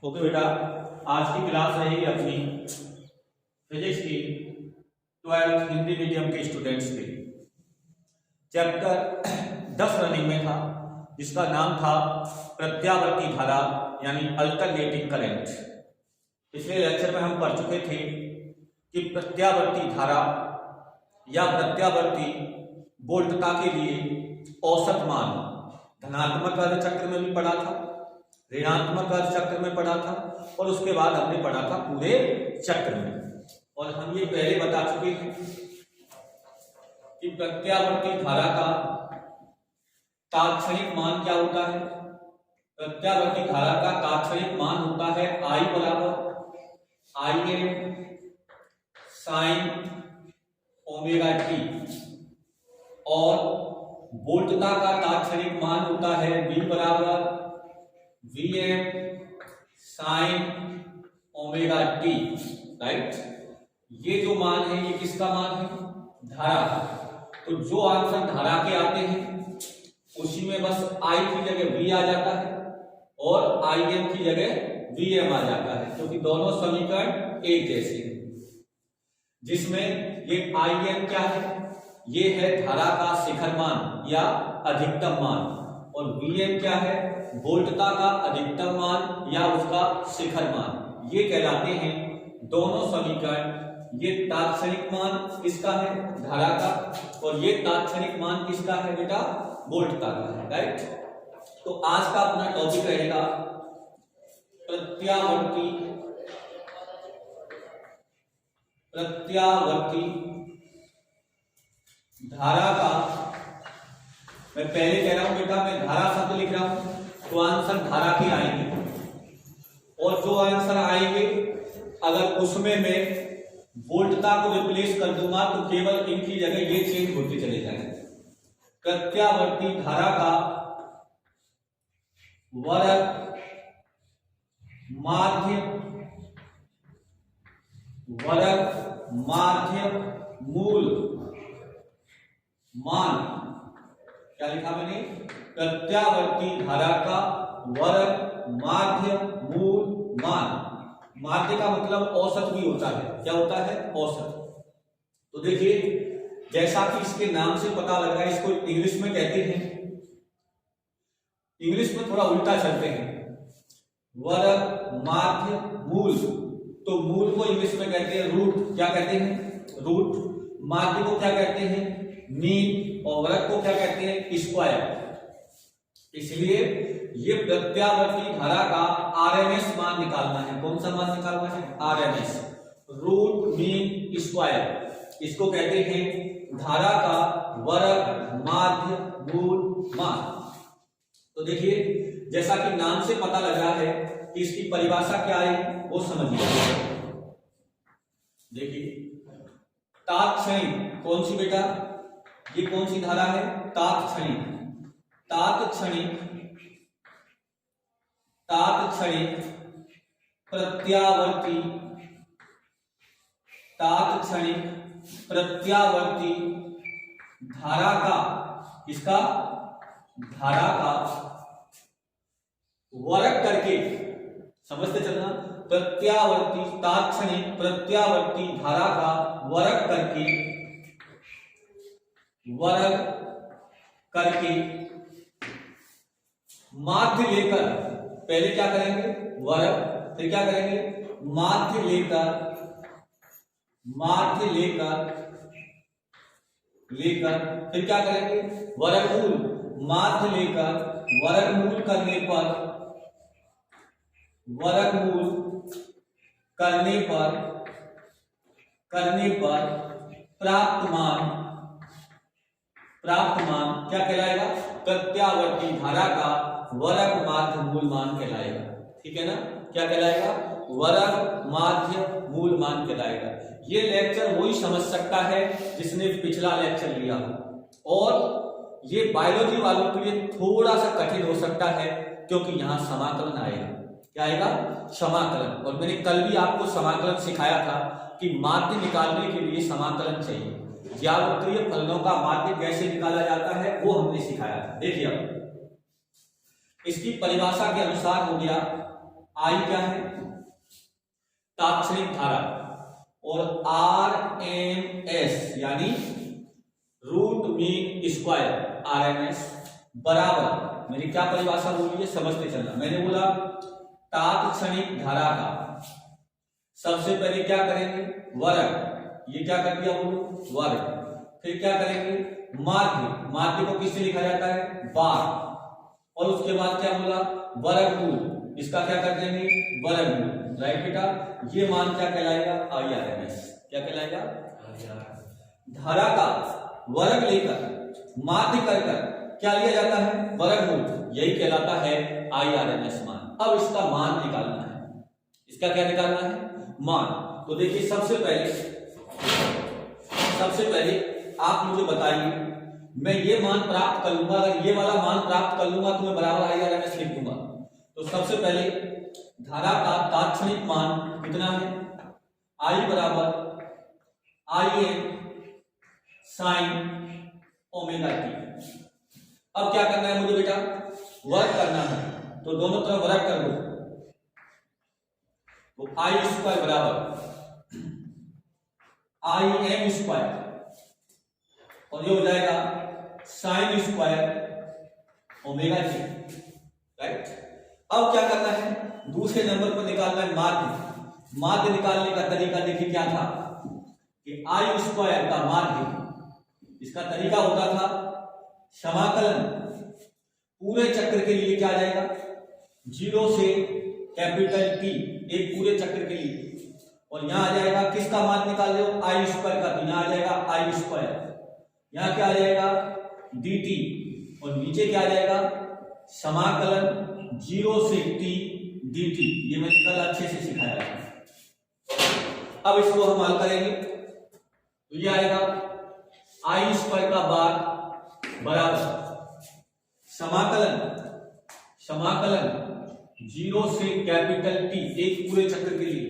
Okay बेटा, आज की क्लास रहेगी अपनी फिजिक्स की 12th हिंदी मीडियम के स्टूडेंट्स के लिए। चैप्टर 10 रनिंग में था जिसका नाम था प्रत्यावर्ती धारा यानी अल्टरनेटिंग करंट। पिछले लेक्चर में हम पढ़ चुके थे कि प्रत्यावर्ती धारा या प्रत्यावर्ती वोल्टता के लिए औसत मान धनात्मक अर्ध चक्र में भी पढ़ा था, ऋणात्मक अर्ध चक्र में पढ़ा था और उसके बाद हमने पढ़ा था पूरे चक्र में। और हम ये पहले बता चुके हैं कि प्रत्यावर्ती धारा का तात्क्षणिक मान क्या होता है। प्रत्यावर्ती धारा का तात्क्षणिक मान होता है I बराबर Im साइन ओमेगा टी और वोल्टता का तात्क्षणिक मान होता है V बराबर Vm sine omega T. Right, ये जो मान है ये किसका मान है? धारा। तो जो आंसर धारा के आते हैं उसी में बस I की जगह V आ जाता है और Im की जगह Vm आ जाता है, क्योंकि दोनों समीकरण एक जैसे हैं। जिसमें ये Im क्या है? ये है धारा का शिखर मान या अधिकतम मान, और Vm क्या है? वोल्टता का अधिकतम मान या उसका शिखर मान। ये कहलाते हैं दोनों समीकरण। ये तात्क्षणिक मान किसका है? धारा का। और ये तात्क्षणिक मान किसका है बेटा? वोल्टता का है। राइट, तो आज का अपना टॉपिक रहेगा प्रत्यावर्ती धारा का। मैं पहले कह रहा हूं बेटा, मैं धारा शब्द लिख रहा हूं तो आंसर धारा के आएंगे, और जो आंसर आएंगे अगर उसमें मैं वोल्टता को रिप्लेस कर दूंगा तो केवल इनकी जगह ये चेंज होते चले जाएंगे। प्रत्यावर्ती धारा का वर्ग माध्य मूल मान। क्या लिखा मैंने? प्रत्यावर्ती धारा का वर्ग माध्य मूल मान। माध्य का मतलब औसत भी होता है। क्या होता है? औसत। तो देखिए, जैसा कि इसके नाम से पता लग रहा है, इसको इंग्लिश में कहते हैं, इंग्लिश में थोड़ा उल्टा चलते हैं, वर्ग माध्य मूल। तो मूल को इंग्लिश में कहते हैं रूट। क्या कहते हैं? रूट। माध्य को क्या कहते हैं? मीन। और वर्ग को क्या कहते हैं? स्क्वायर। इसलिए ये प्रत्यावर्ती धारा का आरएमएस मान निकालना है। कौन सा मान निकालना है? RMS, root mean square. इसको कहते हैं धारा का वर्ग माध्य मूल मान। तो देखिए, जैसा कि नाम से पता लग रहा है कि इसकी परिभाषा क्या है वो समझिए। देखिए, तात्क्षणिक कौन सी बेटा? ये कौन सी धारा है? तात्क्षणिक। तात्क्षणिक प्रत्यावर्ती धारा का, इसका धारा का वर्ग करके, समझते चलना, तात्क्षणिक प्रत्यावर्ती धारा का वर्ग करके माध्य लेकर, पहले क्या करेंगे? वर्ग, फिर क्या करेंगे? माध्य लेकर फिर क्या करेंगे? वर्गमूल। माध्य लेकर वर्गमूल करने पर प्राप्त मान क्या कहलाएगा? प्रत्यावर्ती धारा का वर्ग माध्य मूल मान कहलाएगा। ठीक है ना? क्या कहलाएगा? वर्ग माध्य मूल मान कहलाएगा। ये लेक्चर वही समझ सकता है जिसने पिछला लेक्चर लिया हो, और ये बायोलॉजी वालों के लिए थोड़ा सा कठिन हो सकता है क्योंकि यहाँ समाकलन आएगा। क्या आएगा? समाकलन। और मैंने कल भी आपको समाकलन सिखाया था कि माध्य निकालने के लिए समाकलन चाहिए। ज्यामितीय फलनों का माध्य कैसे निकाला जाता है वो हमने सिखाया। देखिए अब इसकी परिभाषा के अनुसार हो गया, आई क्या है, तात्क्षणिक धारा, और आर एम एस यानी रूट मीन स्क्वायर RMS बराबर, मेरी क्या परिभाषा बोली है समझते चलना। मैंने बोला तात्क्षणिक धारा का सबसे पहले क्या करेंगे, वर्ग, ये क्या कर दिया बोलो वर्ग, फिर क्या करेंगे माध्य, माध्य को किससे लिखा जाता है बार, और उसके बाद क्या बोला वर्गमूल, इसका क्या कर देंगे वर्गमूल, राइट बेटा। ये मान क्या कहलाएगा IRMS, क्या कहलाएगा, धारा का वर्ग लेकर माध्य कर क्या लिया जाता है वर्गमूल, यही कहलाता है IRMS मान। अब इसका मान निकालना है, इसका क्या निकालना है मान। तो देखिए सबसे पहले आप मुझे बताइए, मैं ये मान प्राप्त कर लूंगा, अगर ये वाला मान प्राप्त कर लूंगा तो मैं बराबर IRMS लिख दूंगा। तो सबसे पहले धारा का तात्क्षणिक मान कितना है, I बराबर IM sin ओमेगा t। अब क्या करना है मुझे बेटा, वर्ग करना है, तो दोनों तरफ वर्ग कर दो, तो I स्क्वायर बराबर IM स्क्वायर, और ये हो जाएगा sine square omega t, right. अब क्या करना है, दूसरे नंबर पर निकालना है माध्य। माध्य निकालने का तरीका देखिए क्या था कि I स्क्वायर का माध्य, इसका तरीका होता था समाकलन पूरे चक्र के लिए क्या आ जाएगा, 0 से कैपिटल T, एक पूरे चक्र के लिए, और यहां आ जाएगा किसका मान निकाल रहे हो I स्क्वायर का, तो यहां आ जाएगा I स्क्वायर, यहां क्या आ जाएगा dt, और नीचे क्या आ जाएगा समाकलन 0 से T dt। ये मैंने कल अच्छे से सिखाया था। अब इसको हम हल करेंगे, तो ये आएगा I स्क्वायर का बार बराबर समाकलन 0 से कैपिटल T, एक पूरे चक्र के लिए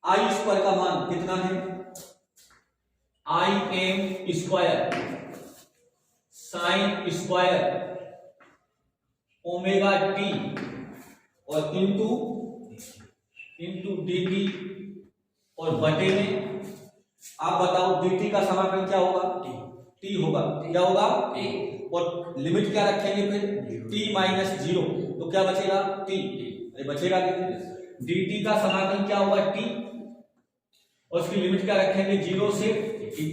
I स्क्वायर का मान कितना है IM square sine square omega t, और इंटू dt, और बटे में आप बताओ dt का समाकलन क्या होगा t होगा, क्या होगा t, और लिमिट क्या रखेंगे फिर t माइनस 0, तो क्या बचेगा t, अरे बचेगा कितने, dt का समाकलन क्या होगा t, और उसकी लिमिट क्या रखेंगे 0 से t,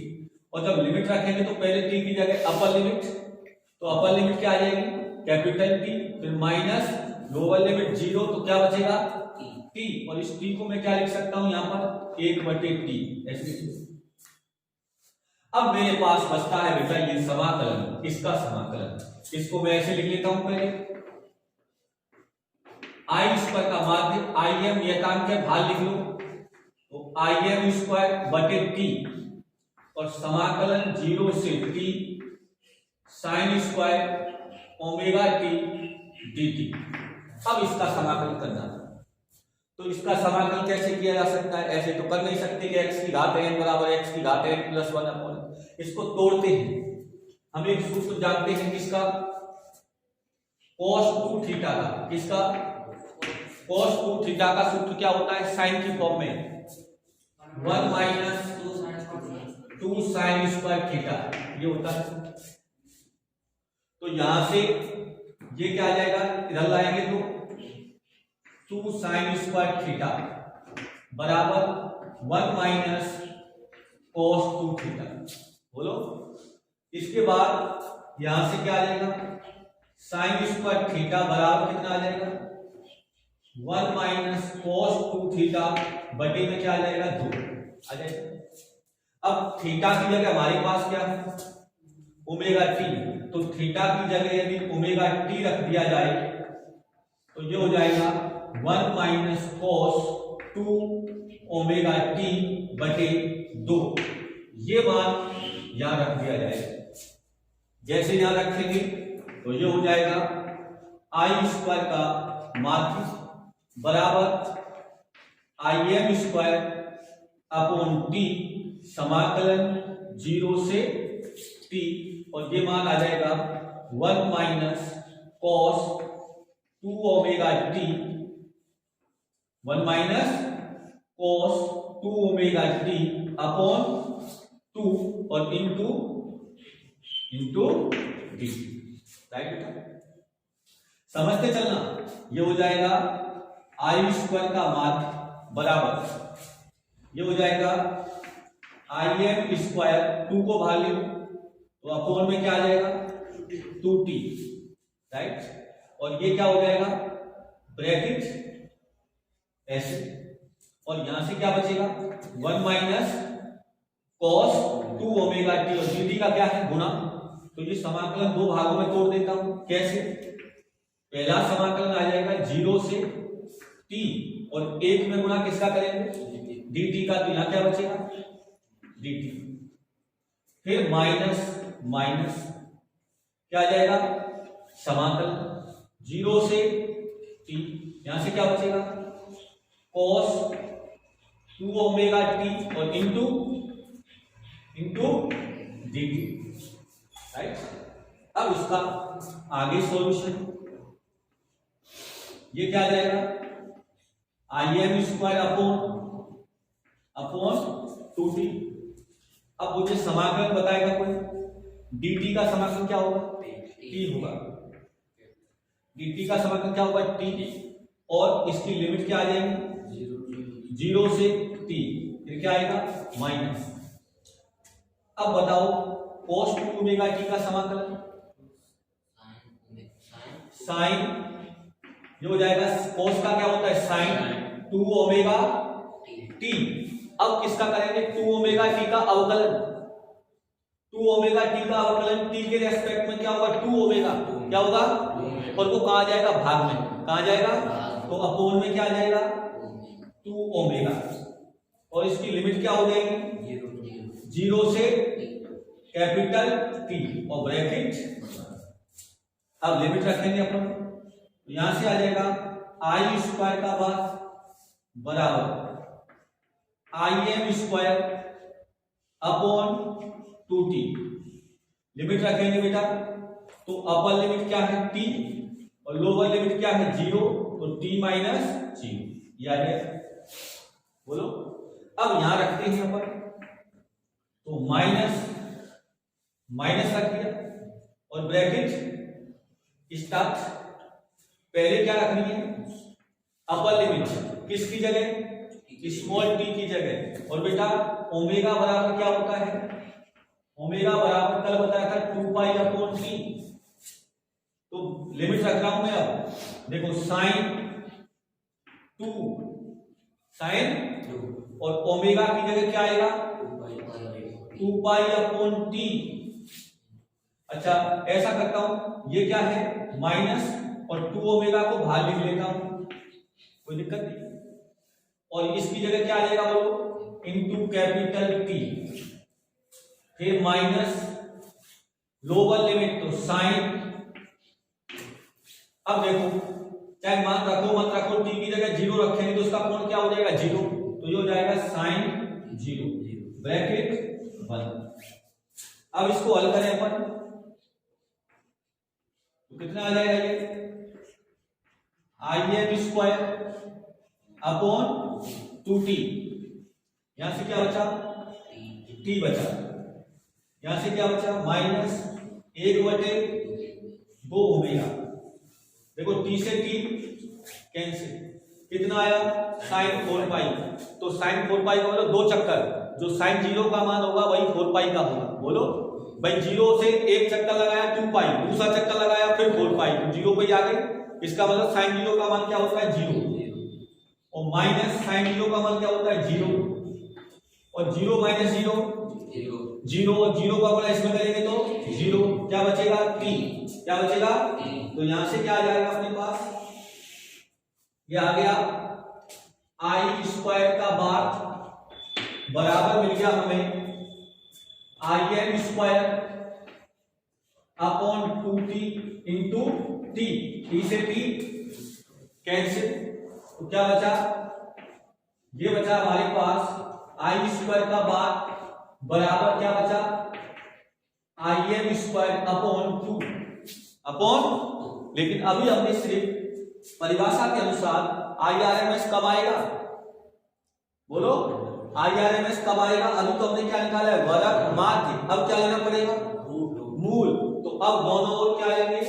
और जब लिमिट रखेंगे तो पहले t की जगह अपर लिमिट, तो अपर लिमिट क्या आ जाएगी कैपिटल T, फिर माइनस लोअर लिमिट 0, तो क्या बचेगा t, और इस t को मैं क्या लिख सकता हूं यहां पर 1/t ऐसे। अब मेरे पास बचता है बेटा ये समाकलन, इसका समाकलन, इसको मैं ऐसे लिख लेता हूं पहले I स्क्वायर का माध्य IM नियतांक के भाग लिख लो, तो IM स्क्वायर बटे t, और समाकलन 0 से t sine square omega t dt। अब इसका समाकलन करना, तो इसका समाकलन कैसे किया जा सकता है, ऐसे तो कर नहीं सकते कि x की घात n बराबर x की घात n प्लस 1 अपॉन, इसको तोड़ते हैं। हम एक सूत्र जानते हैं किसका, cos 2 थीटा का, किसका cos 2 थीटा का सूत्र क्या होता है साइन की फॉर्म में 1 माइनस 2 साइन स्क्वायर थीटा, ये होता है। तो यहां से ये क्या आ जाएगा, इधर लाएंगे तो 2 साइन स्क्वायर थीटा बराबर 1 माइनस cos 2 थीटा, बोलो। इसके बाद यहां से क्या आ जाएगा साइन स्क्वायर थीटा बराबर कितना आ जाएगा 1 माइनस cos 2 थीटा बटे में क्या आ जाएगा 2 आ जाएगा। अब थीटा की जगह हमारे पास क्या है ओमेगा टी, तो थीटा की जगह यदि ओमेगा टी रख दिया जाए तो ये हो जाएगा 1 माइनस cos 2 ओमेगा टी बटे 2। ये मान यहां रख दिया जाएगा, जैसे यहां रखेंगे तो ये हो जाएगा आई स्क्वायर का माध्य बराबर IM स्क्वायर अपॉन टी समाकलन 0 से t, और ये मान आ जाएगा 1 minus cos 2 omega T, 1 minus cos 2 omega T upon 2 और इंटू डी, राइट। समझते चलना, ये हो जाएगा आई स्क्वायर का मान बराबर, ये हो जाएगा आई एम स्क्वायर, 2 को बाहर ले लो तो अपॉन में क्या आ जाएगा 2t, राइट। और ये क्या हो जाएगा ब्रैकेट ऐसे, और यहां से क्या बचेगा 1 माइनस कॉस 2 ओमेगा टी, और dt का क्या है गुना। तो ये समाकलन दो भागों में तोड़ देता हूं, कैसे, पहला समाकलन आ जाएगा 0 से t, और एक में गुना किसका करेंगे dt का, तो यहां क्या बचेगा dt, फिर माइनस माइनस क्या आ जाएगा समाकलन 0 से t, यहां से क्या बचेगा cos 2 ओमेगा टी और इंटू dt, राइट। अब इसका आगे सॉल्यूशन, ये क्या आ जाएगा I am square upon 2t। अब मुझे समाकलन बताएगा कोई, dt का समाकलन क्या होगा t होगा, dt का समाकलन क्या होगा t, और इसकी लिमिट क्या आ जाएगी 0 से t, फिर क्या आएगा माइनस। अब बताओ cos 2 ओमेगा t का समाकलन साइन, ये हो जाएगा cos का क्या होता है साइन 2 ओमेगा t। अब किसका करेंगे 2 ओमेगा t का अवकलन, 2 ओमेगा t का अवकलन t के रेस्पेक्ट में क्या होगा 2 ओमेगा, क्या होगा, और वो कहा जाएगा भाग में, कहा जाएगा तो अपोन में क्या आ जाएगा 2 ओमेगा, और इसकी लिमिट क्या हो जाएगी 0 से कैपिटल T और ब्रैकेट। अब लिमिट रखेंगे अपन, यहां से आ जाएगा आई स्क्वायर का बात बराबर I am square upon 2t, limit रखेंगे बेटा, तो अपर लिमिट क्या है t और लोअर लिमिट क्या है 0, तो t माइनस 0, यानी बोलो। अब यहां रखते हैं अपन, तो माइनस माइनस रख दिया और ब्रैकेट स्टार्ट, पहले क्या रखनी है अपर लिमिट किसकी जगह स्मॉल t की जगह, और बेटा ओमेगा बराबर क्या होता है, ओमेगा बराबर कल बताया था 2 पाई अपॉन t, तो लिमिट रख रहा हूं मैं। अब देखो साइन 2 और ओमेगा की जगह क्या आएगा 2 पाई अपॉन t। अच्छा ऐसा करता हूं, ये क्या है माइनस और 2 ओमेगा को बाहर लिख लेता हूं, कोई दिक्कत नहीं, और इसकी जगह क्या आ जाएगा बोलो इनटू कैपिटल T, फिर माइनस लोअर लिमिट तो साइन। अब देखो चाहे मान रखो मत रखो, t की जगह 0 रखेंगे तो उसका कोण क्या हो जाएगा 0, तो ये हो जाएगा साइन 0 ब्रैकेट 1। अब इसको हल करें अपन, तो कितना आ जाएगा ये I am square upon 2t, यहां से क्या बचा t बचा, यहां से क्या बचा माइनस 1/2 ओमेगा, देखो t से t कैंसिल, कितना आया साइन 4 पाई, तो साइन 4 पाई का मतलब 2 चक्कर, जो साइन 0 का मान होगा वही 4 पाई का होगा। बोलो भाई 0 से एक चक्कर लगाया 2 पाई, दूसरा चक्कर लगाया फिर 4 पाई, तो 0 पे आ गए, इसका मतलब साइन 0 का मान क्या होता है 0, और माइनस साइन 0 का मान क्या होता है 0, और 0 माइनस 0 0, और 0 का गुणा इसमें करेंगे तो 0, क्या बचेगा t, क्या बचेगा, तो यहां से क्या आ जाएगा अपने पास, ये आ गया आई स्क्वायर का बार बराबर मिल गया हमें I am square upon 2t into t, t से t कैंसिल, तो क्या बचा, ये बचा हमारे पास आई स्क्वायर का बार बराबर क्या बचा, Im स्क्वायर अपॉन 2 अपॉन, लेकिन अभी हमने सिर्फ परिभाषा के अनुसार IRMS कब आएगा, बोलो IRMS कब आएगा, अभी तो हमने क्या निकाला है, वर्ग माध्य, अब क्या लेना पड़ेगा, मूल। तो अब दोनों ओर क्या लेंगे,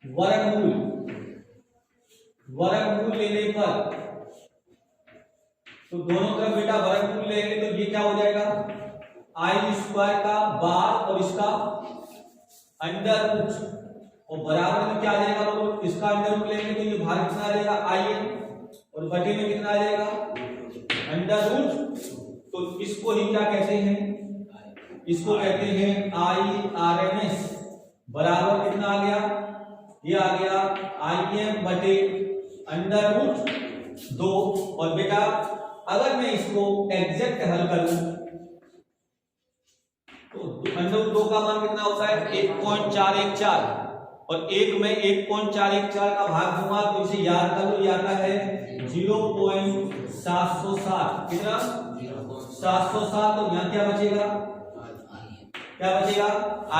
वर्गमूल, वर्गमूल लेने पर तो दोनों तरफ बेटा वर्गमूल लेंगे तो ये क्या हो जाएगा, आई स्क्वायर का बार और इसका अंडर रूट, और बराबर में क्या आ जाएगा, बोलो इसका अंडर रूट लेंगे तो ये भाग कितना आ जाएगा आई एन, और बटे में कितना आ जाएगा अंडर रूट। तो इसको ही क्या कहते हैं, इसको कहते हैं IRMS, बराबर कितना आ गया, ये आ गया IM बटे अंडर रूट 2। और बेटा अगर मैं इसको एग्जैक्ट हल करूं तो अंडर रूट 2 का मान कितना होता है 1.414, और एक में 1.414 का भाग दूंगा तो इसे याद कर लो, ये आता है 0.707, कितना 707। तो यहाँ क्या बचेगा, क्या बचेगा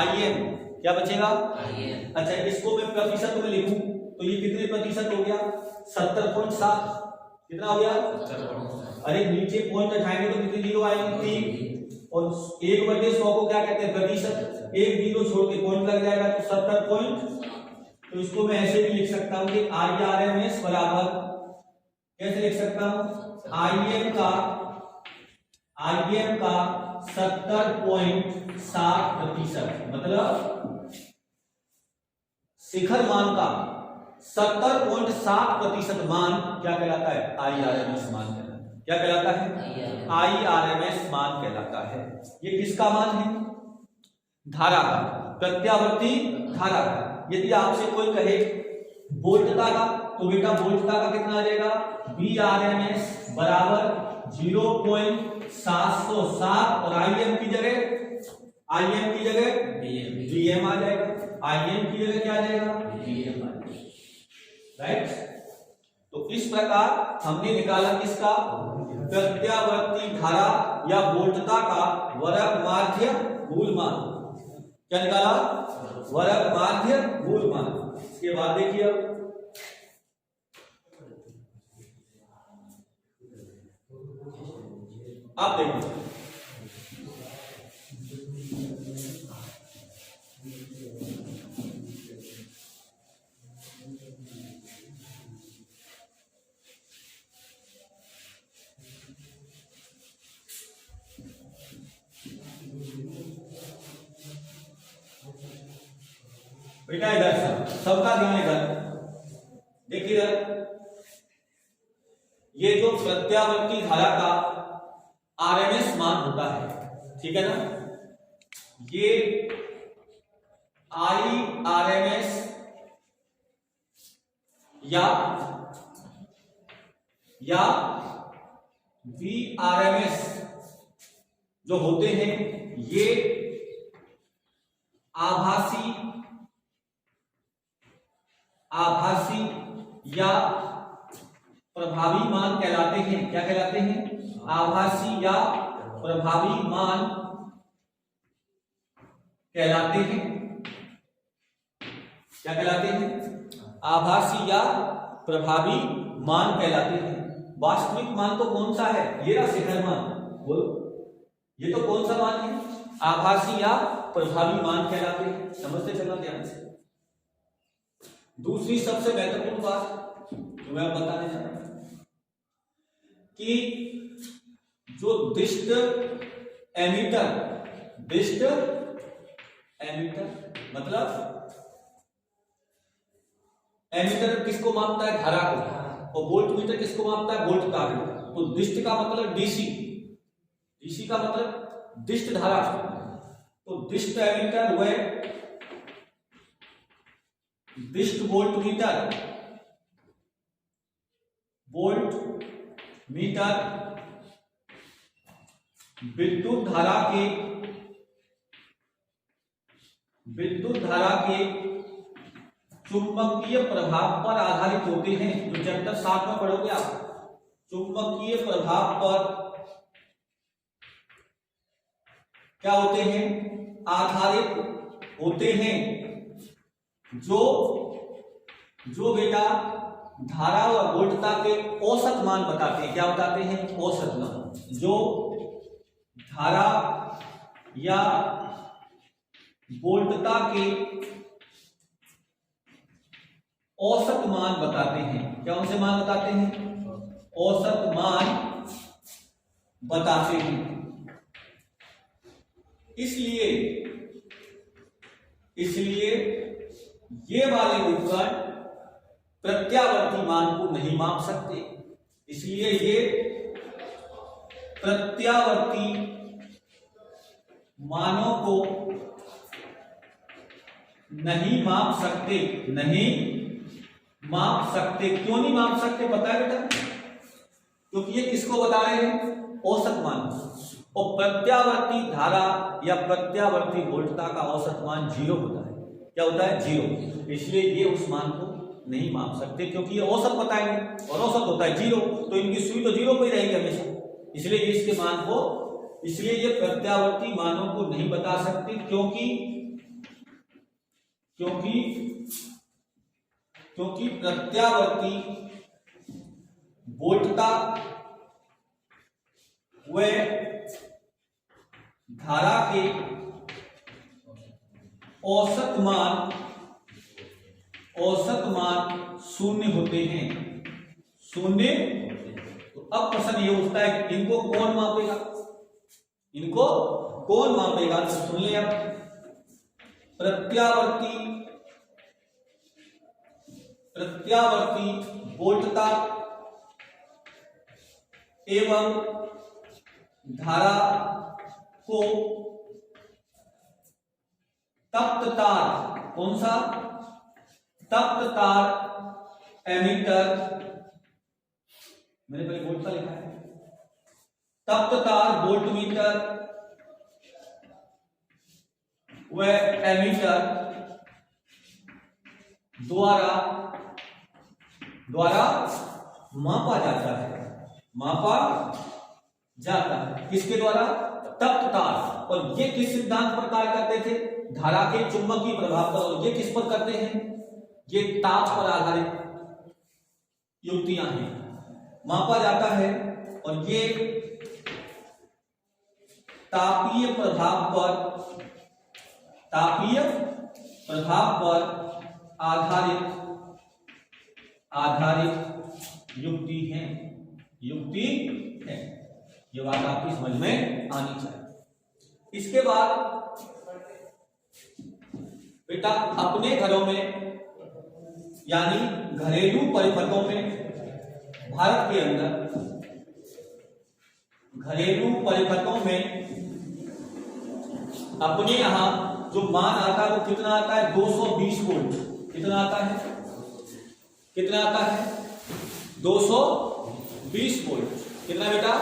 IM, क्या बचेगा IM। अच्छा इसको मैं प्रतिशत में लिखूं तो ये कितने प्रतिशत हो गया 70.7, कितना हो गया 70। अरे नीचे पॉइंट उठाएंगे तो कितनी जीरो आएंगे 3, और 1/100 को क्या कहते हैं प्रतिशत, एक जीरो छोड़ के पॉइंट लग जाएगा तो 70 पॉइंट। तो इसको मैं ऐसे भी लिख सकता हूं कि IRMS बराबर, कैसे लिख सकता हूं, IM का 70.7%, मतलब शिखर मान का 70.7% मान क्या कहलाता है, IRMS मान कहलाता है। क्या कहलाता है, IRMS मान कहलाता है। ये किसका मान है, धारा का, प्रत्यावर्ती धारा का। यदि आपसे कोई कहे वोल्टता का, तो बेटा वोल्टता का कितना आ जाएगा, VRMS बराबर 0.707, और IM की जगह VM आ जाएगा, IM की जगह क्या आ जाएगा VM आ जाएगा, राइट। तो इस प्रकार हमने निकाला किसका, प्रत्यावर्ती धारा या वोल्टता का वर्ग माध्य मूल मान। क्या निकाला, वर्ग माध्य मूल मान। इसके बाद देखिए अब देखिए बेटा, इधर सबका ध्यान इधर देखिए, ये जो प्रत्यावर्ती धारा का RMS मान होता है, ठीक है ना, ये IRMS या VRMS जो होते हैं, ये आभासी या प्रभावी मान कहलाते हैं। क्या कहलाते हैं, आभासी या प्रभावी मान कहलाते हैं। क्या कहलाते हैं, आभासी या प्रभावी मान कहलाते हैं। वास्तविक मान तो कौन सा है, ये रहा शिखर मान, बोलो ये तो कौन सा मान है, आभासी या प्रभावी मान कहलाते हैं। समझते चलना ध्यान से। दूसरी सबसे महत्वपूर्ण बात जो मैं बताने जा रहा हूं कि जो दिष्ट एमीटर मतलब एमीटर किसको मापता है, धारा को, और वोल्टमीटर किसको मापता है, वोल्टता को। तो दिष्ट का मतलब डीसी का मतलब दिष्ट धारा। तो दिष्ट एमीटर व दिष्ट वोल्टमीटर विद्युत धारा के चुंबकीय प्रभाव पर आधारित होते हैं। तो चैप्टर 7 में पढ़ोगे आप, चुंबकीय प्रभाव पर क्या होते हैं, आधारित होते हैं, जो बेटा धारा और वोल्टता के औसत मान बताते हैं। क्या बताते हैं, औसत मान। जो धारा या वोल्टता के औसत मान बताते हैं। क्या उनसे मान बताते हैं, औसत मान बताते हैं। इसलिए ये वाले उपकरण प्रत्यावर्ती मान को नहीं माप सकते। इसलिए ये प्रत्यावर्ती मानों को नहीं माप सकते, नहीं माप सकते। क्यों नहीं माप सकते पता है बेटा, क्योंकि ये किसको बता रहे हैं, औसत मान। और प्रत्यावर्ती धारा या प्रत्यावर्ती वोल्टता का औसत मान 0 होता है। क्या होता है, 0। इसलिए ये उस मान को नहीं माप सकते, क्योंकि ये औसत बताएंगे और औसत होता है 0, तो इनकी सुई तो 0 पे ही रहेगी हमेशा। इसलिए इसके मान को, इसलिए ये प्रत्यावर्ती मानों को नहीं बता सकते, क्योंकि प्रत्यावर्ती वोल्टता व धारा के औसत मान शून्य होते हैं, शून्य। तो अब प्रश्न ये उठता है कि इनको कौन मापेगा, इनको कौन मापेगा। तो सुन ले अब, प्रत्यावर्ती वोल्टता एवं धारा को तप्त तार, कौन सा, तप्त तार एमीटर, मैंने पहले वोल्टता लिखा है, तप्त तार वोल्टमीटर व एमीटर द्वारा मापा जाता है, मापा जाता है। किसके द्वारा, तप्त तार। और ये किस सिद्धांत पर कार्य करते थे, धारा के चुंबकीय प्रभाव पर। और ये किस पर करते हैं, ये ताप पर आधारित युक्तियां हैं, मापा जाता है। और ये तापीय प्रभाव पर आधारित युक्ति है। ये बात आपकी समझ में आनी चाहिए। इसके बाद बेटा अपने घरों में यानी घरेलू परिपथों में, भारत के अंदर घरेलू परिपथों में अपने यहां जो मान आता है वो कितना आता है, 220 वोल्ट। कितना आता है, कितना आता है, 220 वोल्ट। कितना बेटा,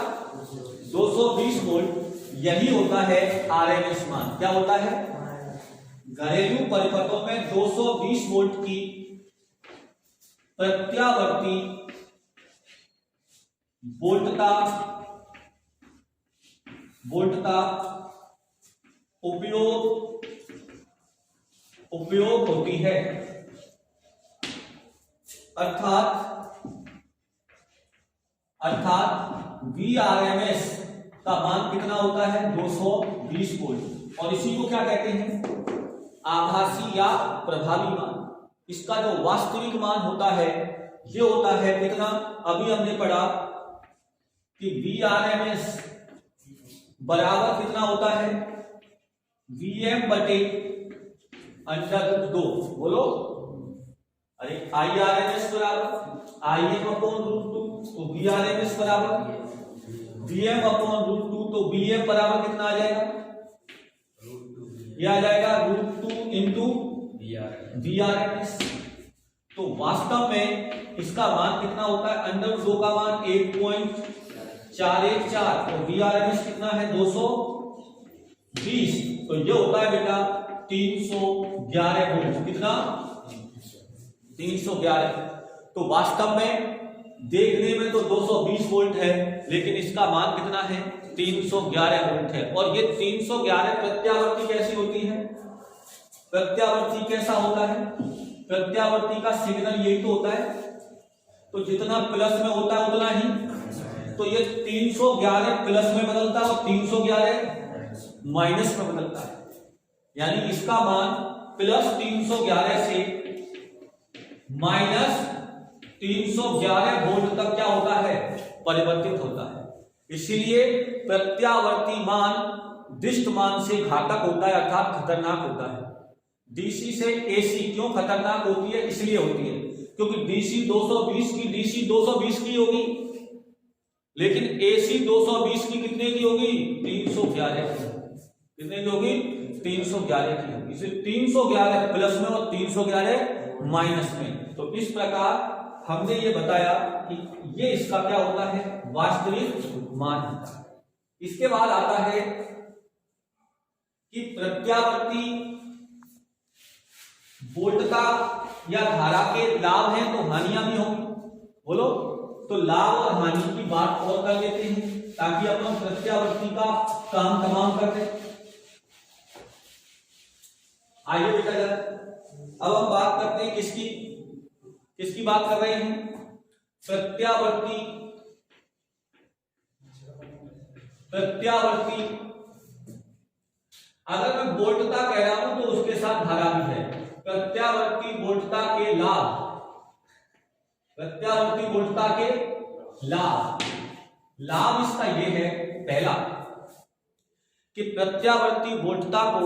220 वोल्ट। यही होता है आरएमएस मान। क्या होता है, घरेलू परिपथों में 220 वोल्ट की प्रत्यावर्ती वोल्टता उपयोग होती है। अर्थात VRMS का मान कितना होता है, 220 वोल्ट। और इसी को क्या कहते हैं, आभासी या प्रभावी मान। इसका जो वास्तविक मान होता है ये होता है कितना, अभी हमने पढ़ा कि VRMS बराबर कितना होता है, Vm/√2। बोलो, अरे IRMS बराबर Im/√2, तो VRMS बराबर Vm/√2। तो Vm बराबर कितना आ जाएगा, ये आ जाएगा √2 इंटू VRMS। तो वास्तव में इसका मान कितना होता है, √2 का मान 1.414। तो VRMS कितना है, 220। तो ये होता है बेटा 311 वोल्ट। कितना, 311। तो वास्तव में देखने में तो 220 वोल्ट है, लेकिन इसका मान कितना है, 311 वोल्ट है। और ये 311 प्रत्यावर्ती कैसी होती है? प्रत्यावर्ती कैसा होता है? प्रत्यावर्ती का सिग्नल यही तो होता है, तो जितना प्लस में होता है उतना ही, तो ये 311 प्लस में बदलता है और 311 माइनस में बदलता है। यानी इसका मान प्लस 311 से माइनस 311 वोल्ट तक क्या होता है? परिवर्तित होता है। इसीलिए प्रत्यावर्ती मान दिष्ट मान से घातक होता है, अर्थात खतरनाक होता है। डीसी से एसी क्यों खतरनाक होती है? इसलिए होती है क्योंकि डीसी 220 की होगी, लेकिन एसी 220 की कितने की होगी? 311 की। कितने की होगी? 311 की होगी। इसलिए 311 प्लस में और 311 माइनस में। तो इस प्रकार हमने ये बताया कि ये इसका क्या होता है? वास्तविक मान होता है। इसके बाद आता है कि प्रत्यावर्ती वोल्टता या धारा के लाभ हैं तो हानियां भी होंगी। बोलो, तो लाभ और हानि की बात और कर लेते हैं ताकि अपन प्रत्यावर्ती का काम तमाम कर दें। आइए बेटा जरा अब हम बात करते हैं किसकी बात कर रहे हैं? प्रत्यावर्ती अगर मैं वोल्टता कह रहा हूं तो उसके साथ धारा भी है। प्रत्यावर्ती वोल्टता के लाभ, प्रत्यावर्ती वोल्टता के लाभ इसका यह है, पहला कि प्रत्यावर्ती वोल्टता को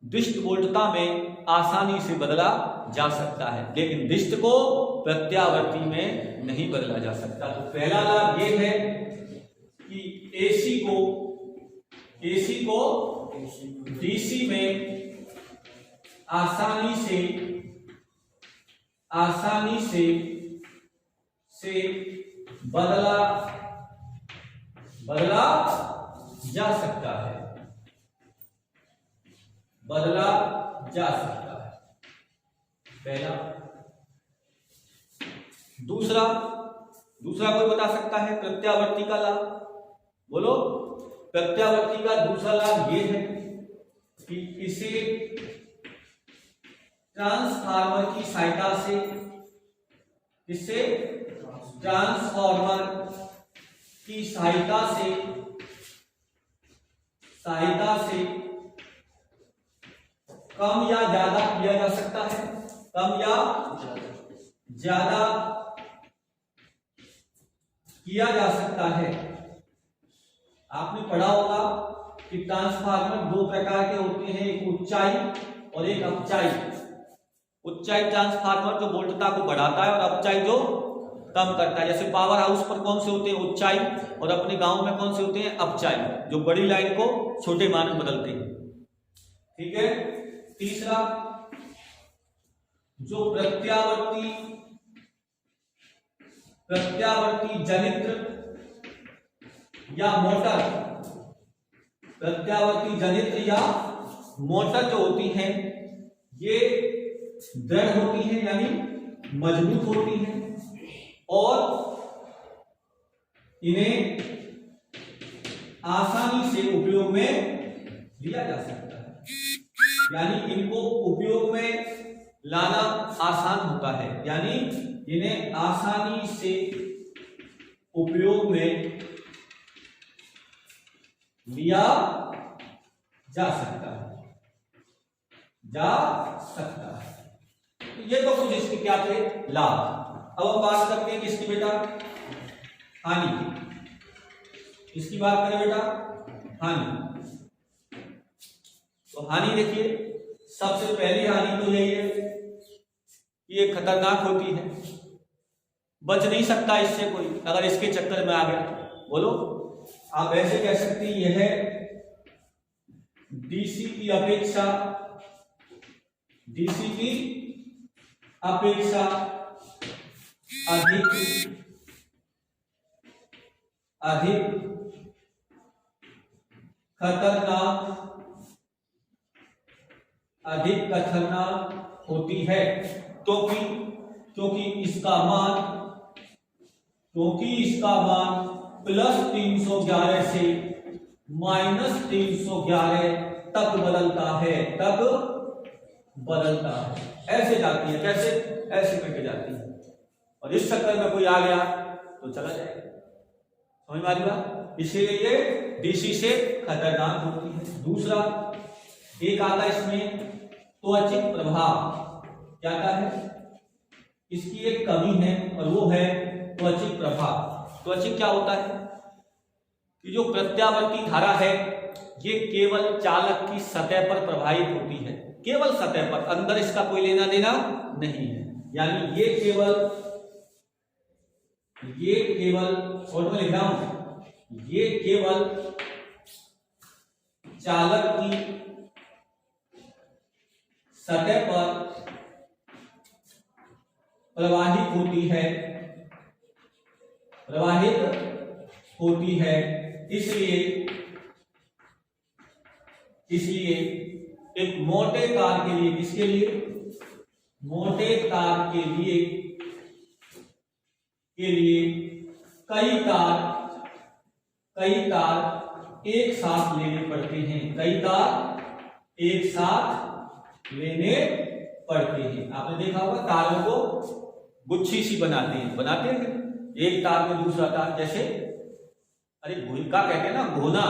दिष्ट वोल्टता में आसानी से बदला जा सकता है, लेकिन दिष्ट को प्रत्यावर्ती में नहीं बदला जा सकता। तो पहला लाभ यह है कि एसी को डीसी में आसानी से बदला जा सकता है, पहला। दूसरा कोई बता सकता है प्रत्यावर्ती का लाभ? बोलो, प्रत्यावर्ती का दूसरा लाभ यह है कि इसे ट्रांसफार्मर की सहायता से कम या ज्यादा किया जा सकता है, कम या ज्यादा किया जा सकता है। आपने पढ़ा होगा कि ट्रांसफार्मर दो प्रकार के होते हैं, एक उच्चाई और एक अपचाई। उच्चाई ट्रांसफार्मर जो वोल्टता को बढ़ाता है और अपचाई जो कम करता है। जैसे पावर हाउस पर कौन से होते हैं? उच्चाई, और अपने गांव में कौन से होते हैं? अपचाई, जो बड़ी लाइन को छोटे मान में बदलते हैं। ठीक है। तीसरा, जो प्रत्यावर्ती जनित्र या मोटर, प्रत्यावर्ती जनित्र या मोटर जो होती हैं ये दृढ़ होती है, यानी मजबूत होती है, और इन्हें आसानी से उपयोग में लिया जा सकता है, यानी इनको उपयोग में लाना आसान होता है, यानी इन्हें आसानी से उपयोग में लिया जा सकता है, ये तो कुछ इसके क्या थे? लाभ। अब हम बात करते हैं किसकी बेटा? हानि की। इसकी बात करें बेटा, हानि। तो हानि देखिए, सबसे पहली हानि तो यही है कि ये खतरनाक होती है, बच नहीं सकता इससे कोई, अगर इसके चक्कर में आ गया। बोलो, आप ऐसे कह सकते हैं यह डीसी की अपेक्षा अधिक खतरनाक होती है, क्योंकि इसका मान +311 से -311 तक बदलता है, तक बदलता है। ऐसे जाती है, कैसे? ऐसे करके जाती है, और इस चक्कर में कोई आ गया तो चला जाएगा। समझ में आ रही बात? इसीलिए ये डीसी से खतरनाक होती है। दूसरा एक आता है इसमें त्वचिक प्रभाव। क्या आता है? इसकी एक कमी है और वो है त्वचिक प्रभाव। त्वचिक क्या होता है कि जो प्रत्यावर्ती धारा है ये केवल चालक की सतह पर प्रभावित होती है, केवल सतह पर, अंदर इसका कोई लेना देना नहीं है। यानी ये केवल और मैं लिख रहा हूं, ये केवल चालक की सतह पर प्रवाहित होती है, इसलिए एक मोटे तार के लिए, किसके लिए? मोटे तार के लिए कई तार एक साथ लेने पड़ते हैं, कई तार एक साथ लेने पड़ते हैं। आपने देखा होगा तारों को गुच्छी सी बनाते हैं, एक तार में दूसरा तार, जैसे अरे भूमिका कहते हैं ना, घोना,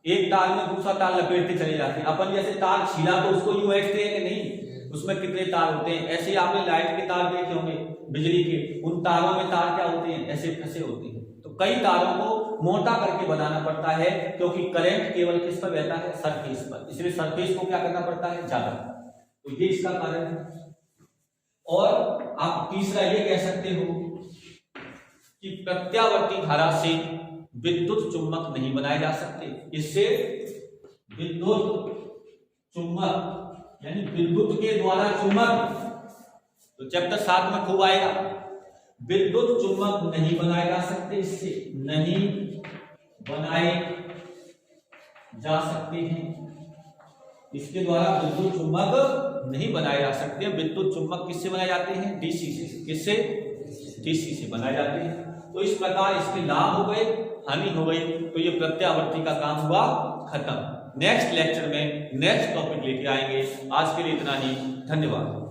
एक तार में दूसरा तार लपेटते चले जाते हैं। अपन जैसे तार छीला तो उसको यूं ऐंठते हैं कि नहीं, उसमें कितने तार होते हैं। ऐसे आपने लाइट के तार देखे होंगे, बिजली के, उन तारों में तार क्या होते हैं? ऐसे फंसे होते हैं। तो कई तारों को मोटा करके बनाना पड़ता है, क्योंकि करंट केवल किस पर बहता है? सरफेस पर, इसलिए सरफेस को क्या करना पड़ता है? ज्यादा। तो ये इसका कारण है। और आप तीसरा ये कह सकते हो कि प्रत्यावर्ती धारा से विद्युत चुंबक नहीं बनाए जा सकते। इससे विद्युत चुंबक यानी विद्युत के द्वारा चुंबक, तो चैप्टर 7 में खूब आएगा। विद्युत चुंबक नहीं बनाए जा सकते, इससे नहीं बनाए जा सकते हैं, इसके द्वारा विद्युत चुंबक नहीं बनाए जा सकते। विद्युत चुंबक किससे बनाए जाते हैं? डीसी से। किससे? डीसी से बनाए जाते हैं। तो इस प्रकार इसके लाभ हो गए, हानि हो गई, तो ये प्रत्यावर्ती का काम हुआ खत्म। नेक्स्ट लेक्चर में नेक्स्ट टॉपिक लेके आएंगे। आज के लिए इतना ही, धन्यवाद।